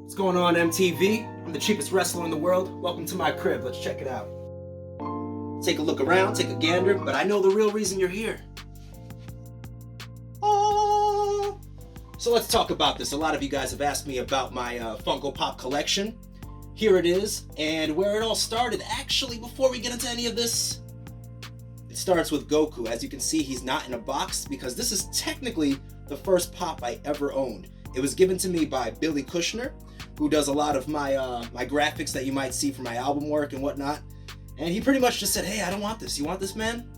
What's going on, MTV? I'm the cheapest wrestler in the world. Welcome to my crib. Let's check it out. Take a look around, take a gander, but I know the real reason you're here. Oh! So let's talk about this. A lot of you guys have asked me about my Funko Pop collection. Here it is, and where it all started. Actually, before we get into any of this, it starts with Goku. As you can see, he's not in a box because this is technically the first Pop I ever owned. It was given to me by Billy Kushner, who does a lot of my my graphics that you might see for my album work and whatnot. And he pretty much just said, hey, I don't want this. You want this, man?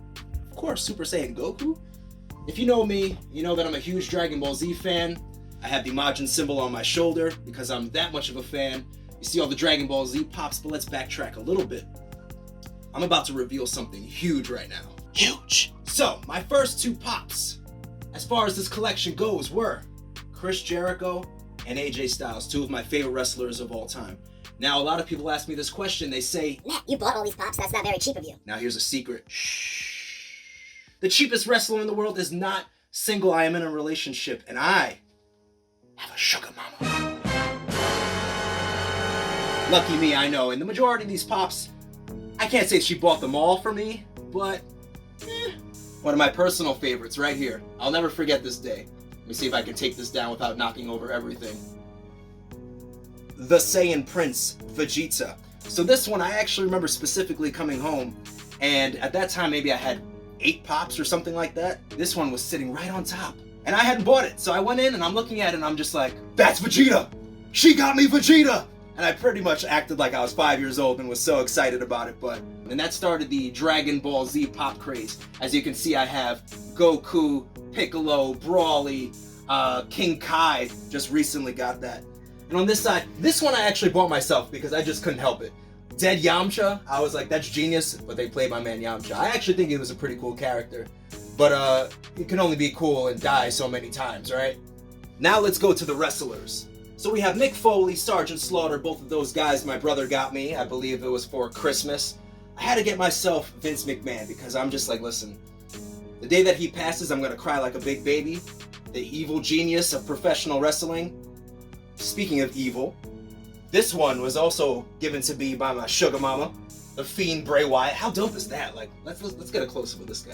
Of course, Super Saiyan Goku. If you know me, you know that I'm a huge Dragon Ball Z fan. I have the Majin symbol on my shoulder because I'm that much of a fan. You see all the Dragon Ball Z pops, but let's backtrack a little bit. I'm about to reveal something huge right now. Huge! So, my first two pops, as far as this collection goes, were Chris Jericho and AJ Styles, two of my favorite wrestlers of all time. Now, a lot of people ask me this question. They say, Matt, you bought all these pops. That's not very cheap of you. Now here's a secret. Shh. The cheapest wrestler in the world is not single. I am in a relationship, and I have a sugar mama. Lucky me, I know. And the majority of these pops, I can't say she bought them all for me, but one of my personal favorites right here. I'll never forget this day. Let me see if I can take this down without knocking over everything. The Saiyan Prince, Vegeta. So this one, I actually remember specifically coming home, and at that time, maybe I had 8 pops or something like that. This one was sitting right on top, and I hadn't bought it. So I went in, and I'm looking at it, and I'm just like, that's Vegeta! She got me Vegeta! And I pretty much acted like I was 5 years old and was so excited about it, and that started the Dragon Ball Z pop craze. As you can see, I have Goku, Piccolo, Brawly, King Kai, just recently got that. And on this side, this one I actually bought myself because I just couldn't help it. Dead Yamcha, I was like, that's genius, but they played my man Yamcha. I actually think he was a pretty cool character, but it can only be cool and die so many times, right? Now let's go to the wrestlers. So we have Mick Foley, Sergeant Slaughter, both of those guys my brother got me. I believe it was for Christmas. I had to get myself Vince McMahon because I'm just like, listen, the day that he passes, I'm gonna cry like a big baby. The evil genius of professional wrestling. Speaking of evil, this one was also given to me by my sugar mama, the Fiend Bray Wyatt. How dope is that? Like, let's get a close-up of this guy.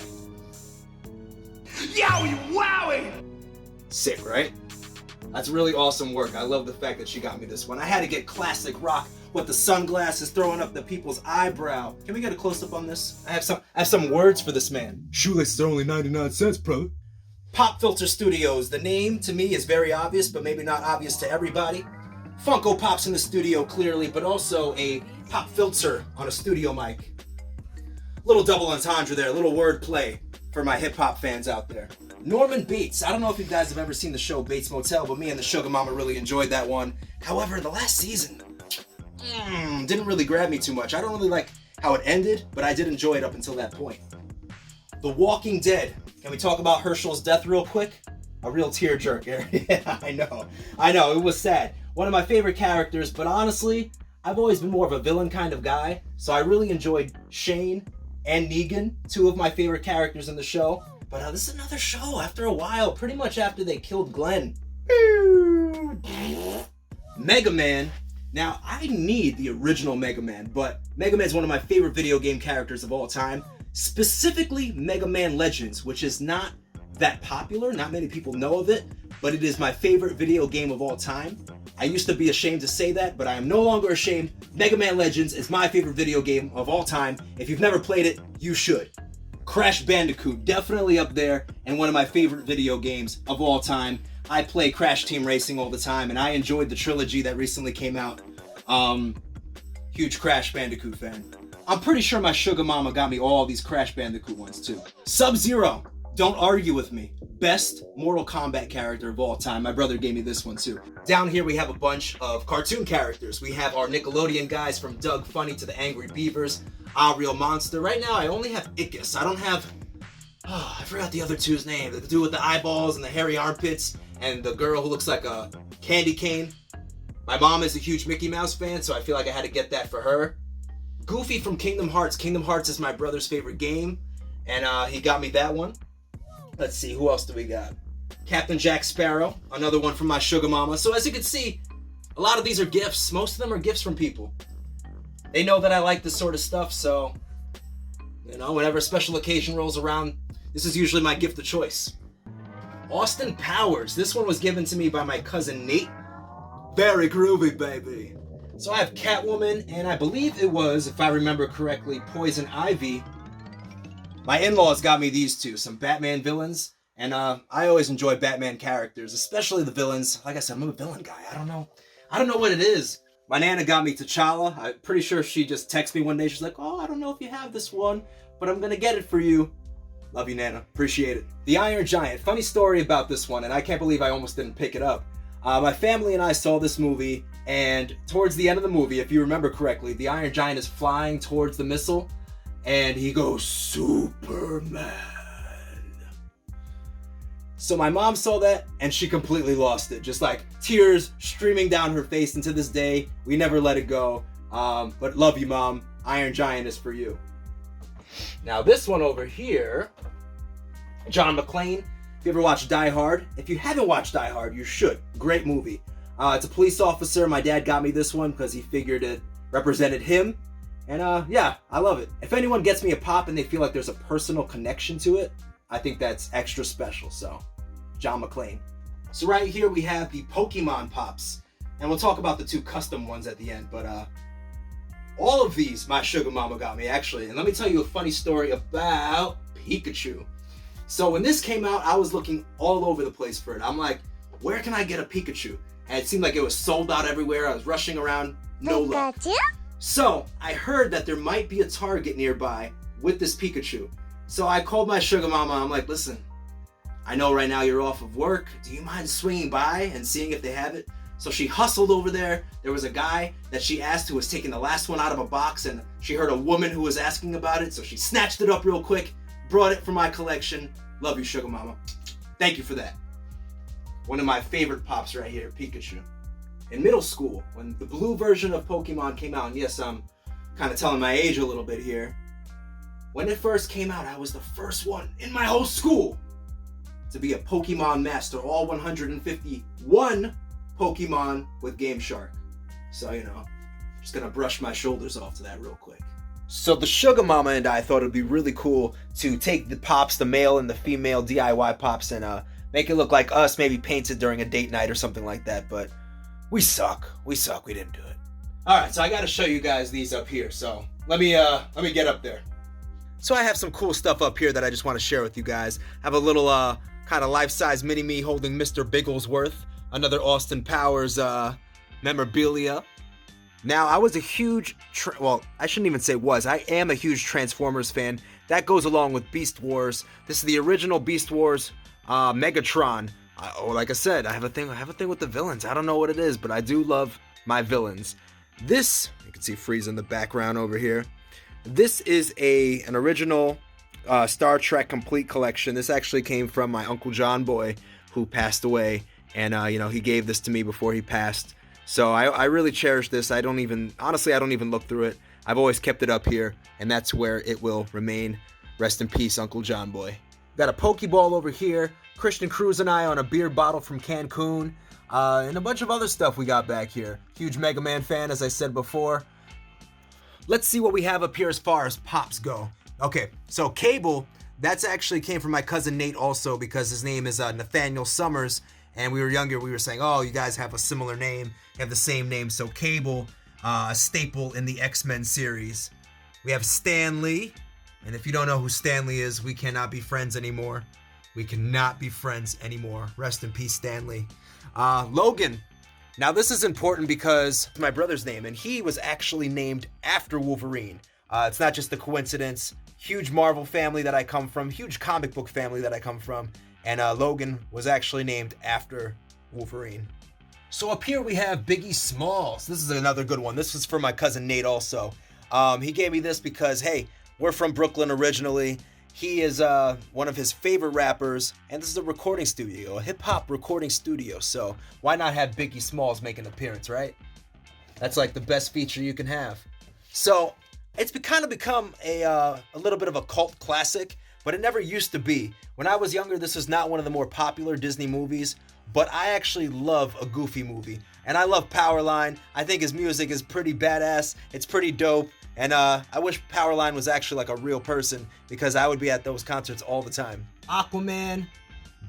Yowie wowie! Sick, right? That's really awesome work. I love the fact that she got me this one. I had to get classic rock with the sunglasses throwing up the people's eyebrow. Can we get a close-up on this? I have some words for this man. Shoelaces are only 99 cents, bro. Pop Filter Studios. The name to me is very obvious, but maybe not obvious to everybody. Funko Pop's in the studio clearly, but also a pop filter on a studio mic. Little double entendre there, a little word play for my hip hop fans out there. Norman Bates. I don't know if you guys have ever seen the show Bates Motel, but me and the Sugar Mama really enjoyed that one. However, the last season didn't really grab me too much. I don't really like how it ended, but I did enjoy it up until that point. The Walking Dead. Can we talk about Herschel's death real quick? A real tearjerker. Yeah, I know, it was sad. One of my favorite characters, but honestly, I've always been more of a villain kind of guy, so I really enjoyed Shane and Negan, two of my favorite characters in the show. But this is another show after a while, pretty much after they killed Glenn. Mega Man. Now, I need the original Mega Man, but Mega Man is one of my favorite video game characters of all time. Specifically, Mega Man Legends, which is not that popular. Not many people know of it, but it is my favorite video game of all time. I used to be ashamed to say that, but I am no longer ashamed. Mega Man Legends is my favorite video game of all time. If you've never played it, you should. Crash Bandicoot, definitely up there, and one of my favorite video games of all time. I play Crash Team Racing all the time, and I enjoyed the trilogy that recently came out. Huge Crash Bandicoot fan. I'm pretty sure my sugar mama got me all these Crash Bandicoot ones too. Sub-Zero, don't argue with me. Best Mortal Kombat character of all time. My brother gave me this one too. Down here we have a bunch of cartoon characters. We have our Nickelodeon guys from Doug Funny to the Angry Beavers, Ah Real Monster. Right now I only have Ickis. I don't have, I forgot the other two's name. The dude with the eyeballs and the hairy armpits and the girl who looks like a candy cane. My mom is a huge Mickey Mouse fan, so I feel like I had to get that for her. Goofy from Kingdom Hearts. Kingdom Hearts is my brother's favorite game, and he got me that one. Let's see, who else do we got? Captain Jack Sparrow, another one from my sugar mama. So as you can see, A lot of these are gifts. Most of them are gifts from people. They know that I like this sort of stuff, so, whenever a special occasion rolls around, this is usually my gift of choice. Austin Powers. This one was given to me by my cousin Nate. Very groovy, baby. So I have Catwoman, and I believe it was, if I remember correctly, Poison Ivy. My in-laws got me these two, some Batman villains, and I always enjoy Batman characters, especially the villains. Like I said, I'm a villain guy. I don't know what it is. My Nana got me T'Challa. I'm pretty sure she just texted me one day. She's like, oh, I don't know if you have this one, but I'm gonna get it for you. Love you, Nana. Appreciate it. The Iron Giant. Funny story about this one, and I can't believe I almost didn't pick it up. My family and I saw this movie, and towards the end of the movie, if you remember correctly, the Iron Giant is flying towards the missile, and he goes, Superman. So my mom saw that, and she completely lost it. Just like tears streaming down her face, and to this day, we never let it go. But love you, Mom. Iron Giant is for you. Now this one over here, John McClane. If you ever watched Die Hard, if you haven't watched Die Hard, you should. Great movie. It's a police officer. My dad got me this one because he figured it represented him. And yeah, I love it. If anyone gets me a pop and they feel like there's a personal connection to it, I think that's extra special. So, John McClane. So right here we have the Pokemon pops. And we'll talk about the two custom ones at the end. But all of these my sugar mama got me, actually. And let me tell you a funny story about Pikachu. So when this came out, I was looking all over the place for it. I'm like, where can I get a Pikachu? And it seemed like it was sold out everywhere. I was rushing around, no luck. So I heard that there might be a Target nearby with this Pikachu. So I called my sugar mama. I'm like, listen, I know right now you're off of work. Do you mind swinging by and seeing if they have it? So she hustled over there. There was a guy that she asked who was taking the last one out of a box, and she heard a woman who was asking about it. So she snatched it up real quick, brought it for my collection. Love you, sugar mama. Thank you for that. One of my favorite pops right here, Pikachu. In middle school, when the blue version of Pokemon came out, and yes, I'm kind of telling my age a little bit here. When it first came out, I was the first one in my whole school to be a Pokemon master, all 151 Pokemon with Game Shark. So, just gonna brush my shoulders off to that real quick. So the sugar mama and I thought it'd be really cool to take the pops, the male and the female DIY pops, and make it look like us, maybe painted during a date night or something like that, but we suck. We didn't do it. Alright, so I gotta show you guys these up here, so let me get up there. So I have some cool stuff up here that I just want to share with you guys. I have a little kind of life-size mini-me holding Mr. Bigglesworth, another Austin Powers memorabilia. Now, I was a huge, I shouldn't even say was, I am a huge Transformers fan. That goes along with Beast Wars. This is the original Beast Wars Megatron. Like I said, I have a thing with the villains. I don't know what it is, but I do love my villains. This, you can see Frieza in the background over here. This is an original Star Trek complete collection. This actually came from my Uncle John Boy, who passed away, and he gave this to me before he passed. So I really cherish this. I don't even look through it. I've always kept it up here, and that's where it will remain. Rest in peace, Uncle John Boy. Got a Pokeball over here. Christian Cruz and I on a beer bottle from Cancun, and a bunch of other stuff we got back here. Huge Mega Man fan, as I said before. Let's see what we have up here as far as pops go. Okay, so Cable, that's actually came from my cousin Nate also, because his name is Nathaniel Summers, and we were younger, we were saying, oh, you guys have a similar name, you have the same name, so Cable, a staple in the X-Men series. We have Stan Lee, and if you don't know who Stan Lee is, we cannot be friends anymore. We cannot be friends anymore. Rest in peace, Stan Lee. Logan. Now this is important because it's my brother's name, and he was actually named after Wolverine. It's not just a coincidence. Huge Marvel family that I come from, huge comic book family that I come from, and Logan was actually named after Wolverine. So up here we have Biggie Smalls. This is another good one. This is for my cousin Nate also. He gave me this because, hey, we're from Brooklyn originally. He is one of his favorite rappers, and this is a recording studio, a hip-hop recording studio, so why not have Biggie Smalls make an appearance, right? That's like the best feature you can have. So, it's kind of become a little bit of a cult classic, but it never used to be. When I was younger, this was not one of the more popular Disney movies, but I actually love a Goofy movie. and I love Powerline. I think his music is pretty badass. It's pretty dope. And I wish Powerline was actually like a real person, because I would be at those concerts all the time. Aquaman,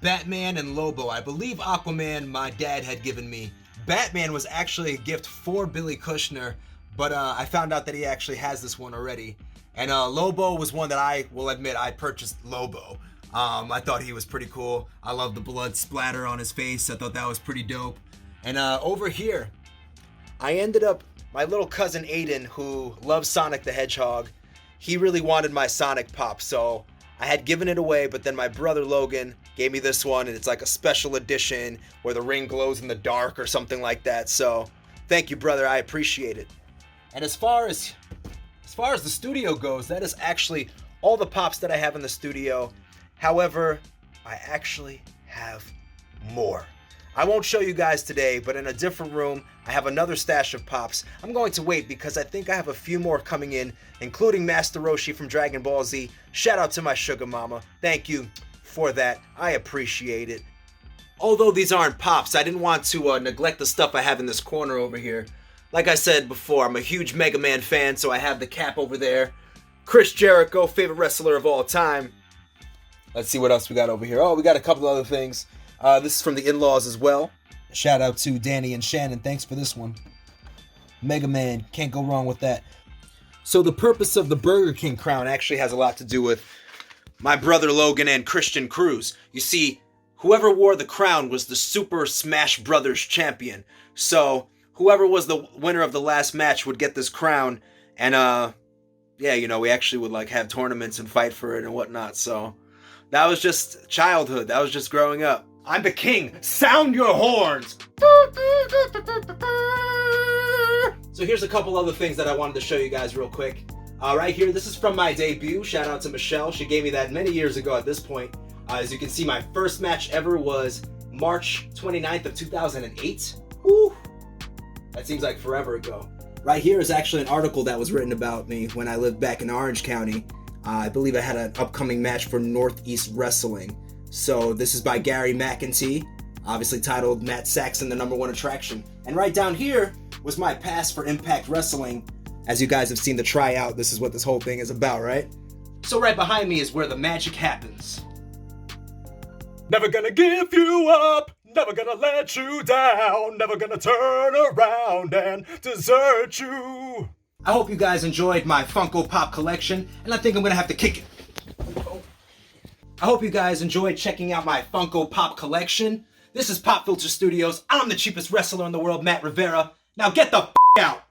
Batman, and Lobo. I believe Aquaman my dad had given me. Batman was actually a gift for Billy Kushner, but I found out that he actually has this one already. And Lobo was one that I will admit I purchased Lobo. I thought he was pretty cool. I love the blood splatter on his face. I thought that was pretty dope. And over here, I ended up, my little cousin Aiden, who loves Sonic the Hedgehog, he really wanted my Sonic Pop, so I had given it away, but then my brother Logan gave me this one, and it's like a special edition where the ring glows in the dark or something like that. So thank you, brother. I appreciate it. And as far as the studio goes, that is actually all the Pops that I have in the studio. However, I actually have more. I won't show you guys today, but in a different room, I have another stash of Pops. I'm going to wait because I think I have a few more coming in, including Master Roshi from Dragon Ball Z. Shout out to my sugar mama. Thank you for that. I appreciate it. Although these aren't Pops, I didn't want to neglect the stuff I have in this corner over here. Like I said before, I'm a huge Mega Man fan, so I have the cap over there. Chris Jericho, favorite wrestler of all time. Let's see what else we got over here. Oh, we got a couple other things. This is from the in-laws as well. Shout out to Danny and Shannon. Thanks for this one. Mega Man, can't go wrong with that. So the purpose of the Burger King crown actually has a lot to do with my brother Logan and Christian Cruz. You see, whoever wore the crown was the Super Smash Brothers champion. So whoever was the winner of the last match would get this crown. And yeah, you know, we actually would like have tournaments and fight for it and whatnot. So that was just childhood. That was just growing up. I'm the king. Sound your horns. So here's a couple other things that I wanted to show you guys real quick. Right here, this is from my debut. Shout out to Michelle. She gave me that many years ago at this point. As you can see, my first match ever was March 29th of 2008. Woo! That seems like forever ago. Right here is actually an article that was written about me when I lived back in Orange County. I believe I had an upcoming match for Northeast Wrestling. So this is by Gary McEntee, obviously titled Matt Saxon, the #1 attraction. And right down here was my pass for Impact Wrestling. As you guys have seen the tryout, this is what this whole thing is about, right? So right behind me is where the magic happens. Never gonna give you up, never gonna let you down, never gonna turn around and desert you. I hope you guys enjoyed my Funko Pop collection, and I think I'm gonna have to kick it. I hope you guys enjoyed checking out my Funko Pop collection. This is Pop Filter Studios. I'm the cheapest wrestler in the world, Matt Rivera. Now get the f*** out.